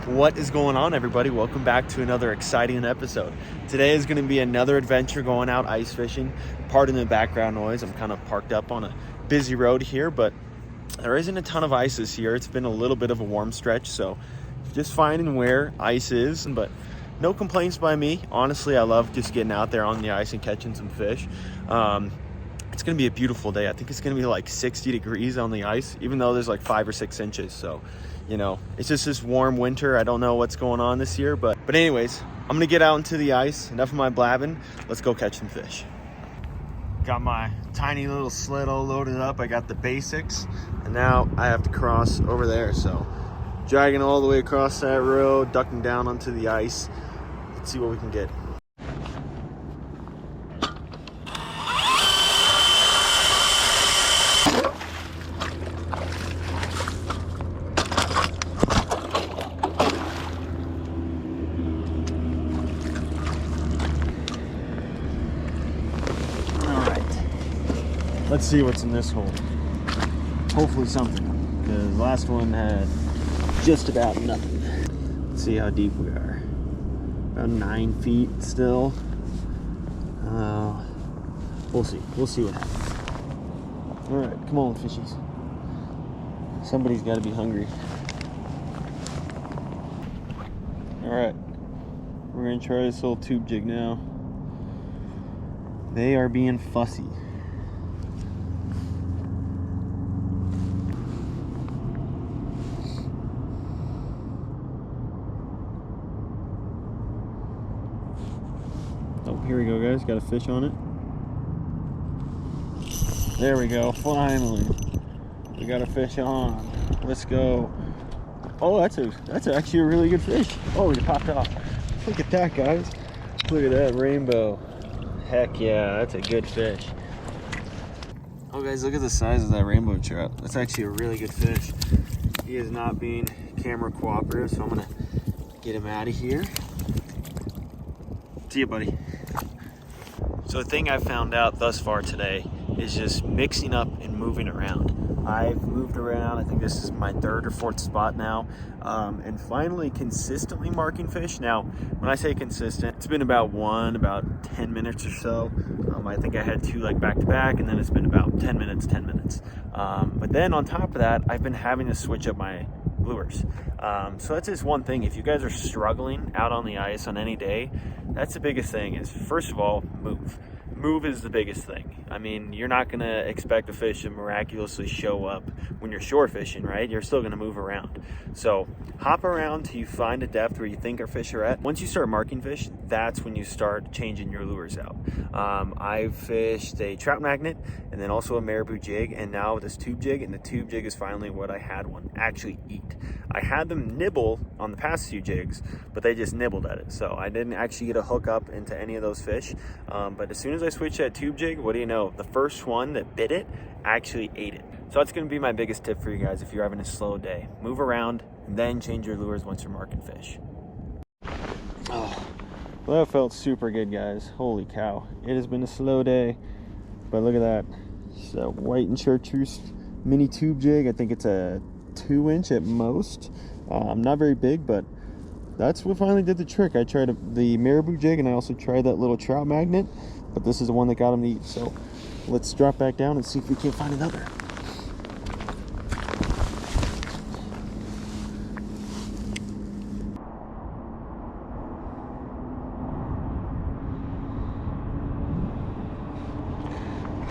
What is going on, everybody? Welcome back to another exciting episode. Today is going to be another adventure going out ice fishing. Pardon the background noise. I'm kind of parked up on a busy road here, but there isn't a ton of ice this year. It's been a little bit of a warm stretch, so just finding where ice is, but no complaints by me. Honestly, I love just getting out there on the ice and catching some fish. It's going to be a beautiful day. I think it's going to be like 60 degrees on the ice, even though there's like 5 or 6 inches. So, you know, it's just this warm winter. I don't know what's going on this year, but anyways, I'm going to get out into the ice. Enough of my blabbing. Let's go catch some fish. Got my tiny little sled all loaded up. I got the basics, and now I have to cross over there. So dragging all the way across that road, ducking down onto the ice. Let's see what we can get. Let's see what's in this hole. Hopefully something, because the last one had just about nothing. Let's see how deep we are. About 9 feet still. We'll see. We'll see what happens. All right, come on, fishies. Somebody's got to be hungry. All right, we're gonna try this little tube jig now. They are being fussy. Oh, here we go, guys. Got a fish on it. There we go. Finally, we got a fish on. Let's go. Oh, that's actually a really good fish. Oh, it popped off. Look at that, guys. Look at that rainbow. Heck yeah, that's a good fish. Oh, guys, look at the size of that rainbow trout. That's actually a really good fish. He is not being camera cooperative, so I'm gonna get him out of here. See you, buddy. So the thing I've found out thus far today is just mixing up and moving around. I've moved around. I think this is my 3rd or 4th spot now, and finally consistently marking fish. Now, when I say consistent, it's been about 10 minutes or so. I think I had 2 like back to back, and then it's been about 10 minutes. But then on top of that, I've been having to switch up my lures. So that's just one thing. If you guys are struggling out on the ice on any day, that's the biggest thing is, first of all, move. Move is the biggest thing. I mean, you're not going to expect a fish to miraculously show up when you're shore fishing, right? You're still going to move around. So hop around till you find a depth where you think our fish are at. Once you start marking fish, that's when you start changing your lures out. I've fished a trout magnet and then also a marabou jig, and now this tube jig, and the tube jig is finally what I had one actually eat. I had them nibble on the past few jigs, but they just nibbled at it. So I didn't actually get a hook up into any of those fish. But as soon as I switched that tube jig, what do you know? The first one that bit it actually ate it. So that's going to be my biggest tip for you guys if you're having a slow day. Move around and then change your lures once you're marking fish. Oh, well, that felt super good, guys. Holy cow. It has been a slow day, but look at that. It's a white and chartreuse mini tube jig. I think it's a 2-inch at most. Not very big, but that's what finally did the trick. I tried the marabou jig, and I also tried that little trout magnet, but this is the one that got him to eat. So let's drop back down and see if we can find another.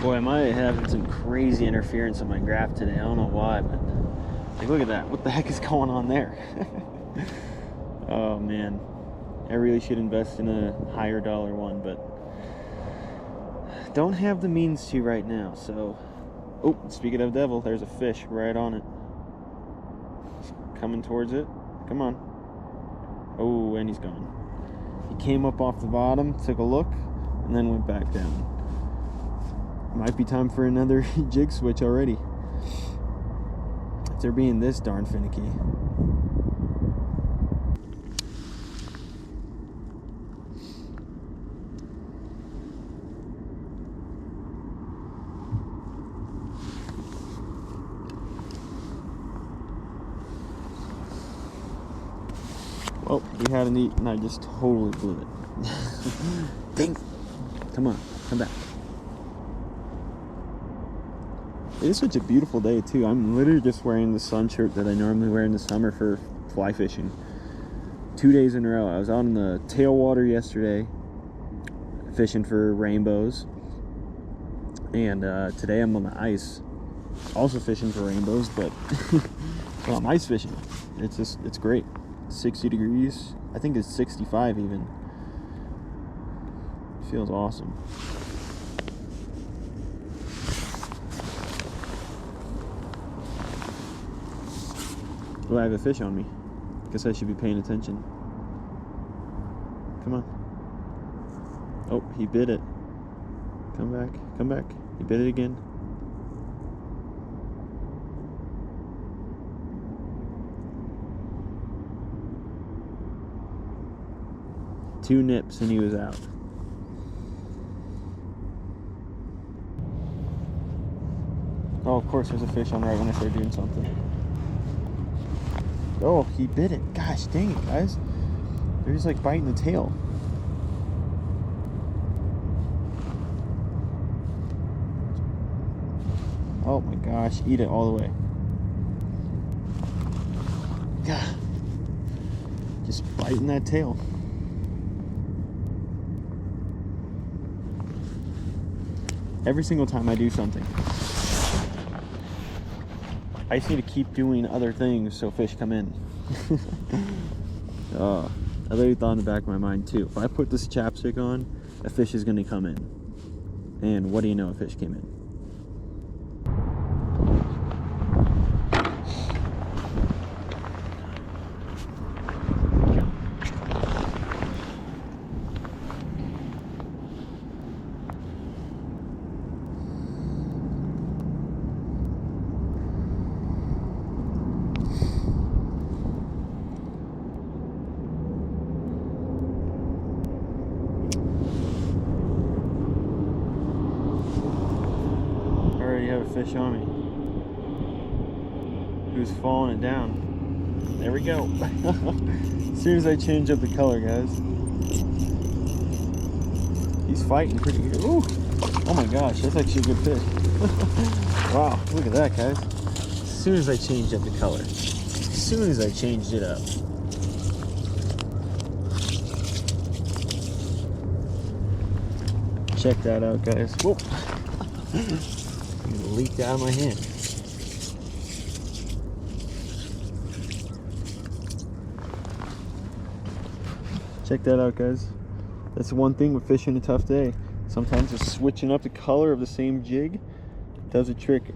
Boy, am I having some crazy interference on my graph today. I don't know why, but like, look at that. What the heck is going on there? Oh man, I really should invest in a higher dollar one, but don't have the means to right now. So, oh, speaking of devil, there's a fish right on it. He's coming towards it. Come on. Oh, and he's gone. He came up off the bottom, took a look, and then went back down. Might be time for another jig switch already. If they're being this darn finicky. Oh, he had an eat, and I just totally blew it. Dang. Come on, come back. It is such a beautiful day, too. I'm literally just wearing the sun shirt that I normally wear in the summer for fly fishing. 2 days in a row. I was out in the tailwater yesterday, fishing for rainbows. And today I'm on the ice, also fishing for rainbows, but well, I'm ice fishing. It's great. 60 degrees. I think it's 65 even. Feels awesome. Oh, I have a fish on me. Guess I should be paying attention. Come on. Oh, he bit it. Come back, come back. He bit it again. Two nips and he was out. Oh, of course there's a fish on right when I start doing something. Oh, he bit it. Gosh dang it, guys. They're just like biting the tail. Oh my gosh, eat it all the way. God. Just biting that tail. Every single time I do something, I just need to keep doing other things so fish come in. I literally thought in the back of my mind too, if I put this chapstick on, a fish is going to come in. And what do you know, a fish came in. Have a fish on me who's following it down. There we go. As soon as I change up the color, guys, he's fighting pretty good. Ooh. Oh my gosh, that's actually a good fish. Wow, look at that, guys. As soon as I changed up the color, as soon as I changed it up. Check that out, guys. Whoa. It leaked out of my hand. Check that out, guys. That's the one thing with fishing a tough day. Sometimes just switching up the color of the same jig does a trick.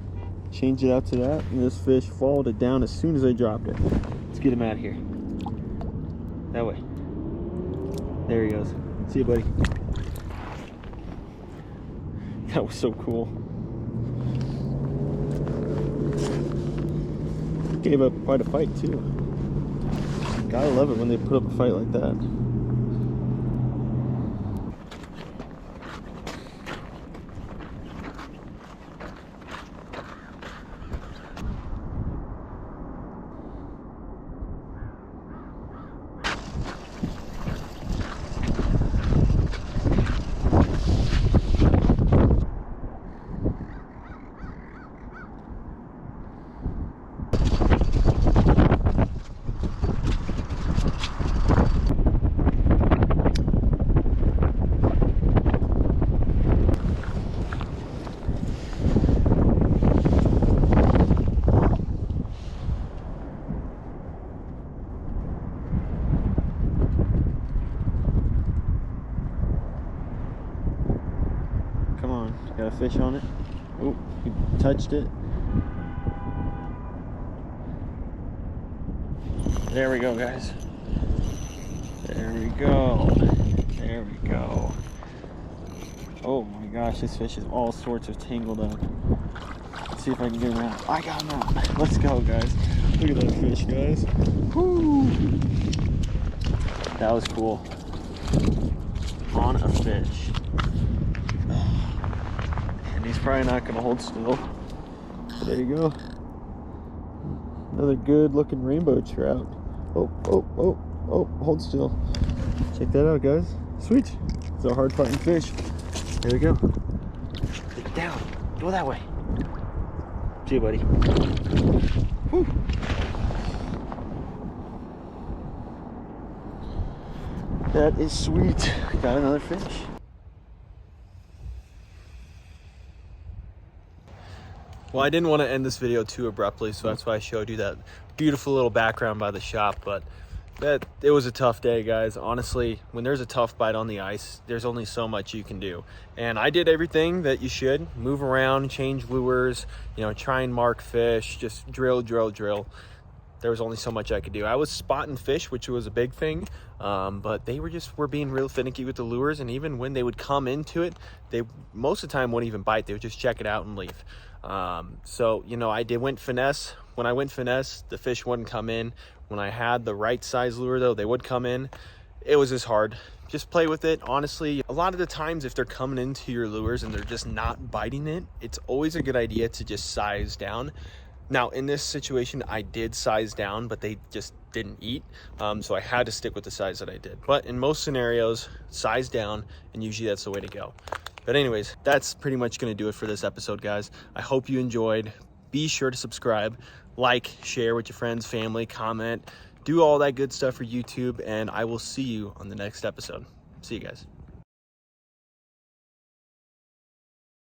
Change it out to that, and this fish followed it down as soon as I dropped it. Let's get him out of here. That way. There he goes. See you, buddy. That was so cool. Gave up quite a fight too. Gotta love it when they put up a fight like that. Got a fish on it. Oh, he touched it. There we go, guys. There we go. There we go. Oh my gosh, this fish is all sorts of tangled up. Let's see if I can get him out. I got him out. Let's go, guys. Look at that fish, guys. Woo! That was cool. On a fish. He's probably not going to hold still. But there you go. Another good looking rainbow trout. Oh, oh, oh. Oh, hold still. Check that out, guys. Sweet. It's a hard fighting fish. There we go. Get down. Go that way. See you, buddy. Whew. That is sweet. Got another fish. Well, I didn't want to end this video too abruptly, so that's why I showed you that beautiful little background by the shop. But it was a tough day, guys. Honestly, when there's a tough bite on the ice, there's only so much you can do. And I did everything that you should. Move around, change lures, you know, try and mark fish, just drill. There was only so much I could do. I was spotting fish, which was a big thing, but they were being real finicky with the lures. And even when they would come into it, they most of the time wouldn't even bite. They would just check it out and leave. So, you know, went finesse. When I went finesse, the fish wouldn't come in. When I had the right size lure, though, they would come in. It was just hard. Just play with it. Honestly, a lot of the times if they're coming into your lures and they're just not biting it, it's always a good idea to just size down. Now, in this situation, I did size down, but they just didn't eat. So I had to stick with the size that I did. But in most scenarios, size down, and usually that's the way to go. But anyways, that's pretty much going to do it for this episode, guys. I hope you enjoyed. Be sure to subscribe, like, share with your friends, family, comment, do all that good stuff for YouTube, and I will see you on the next episode. See you guys.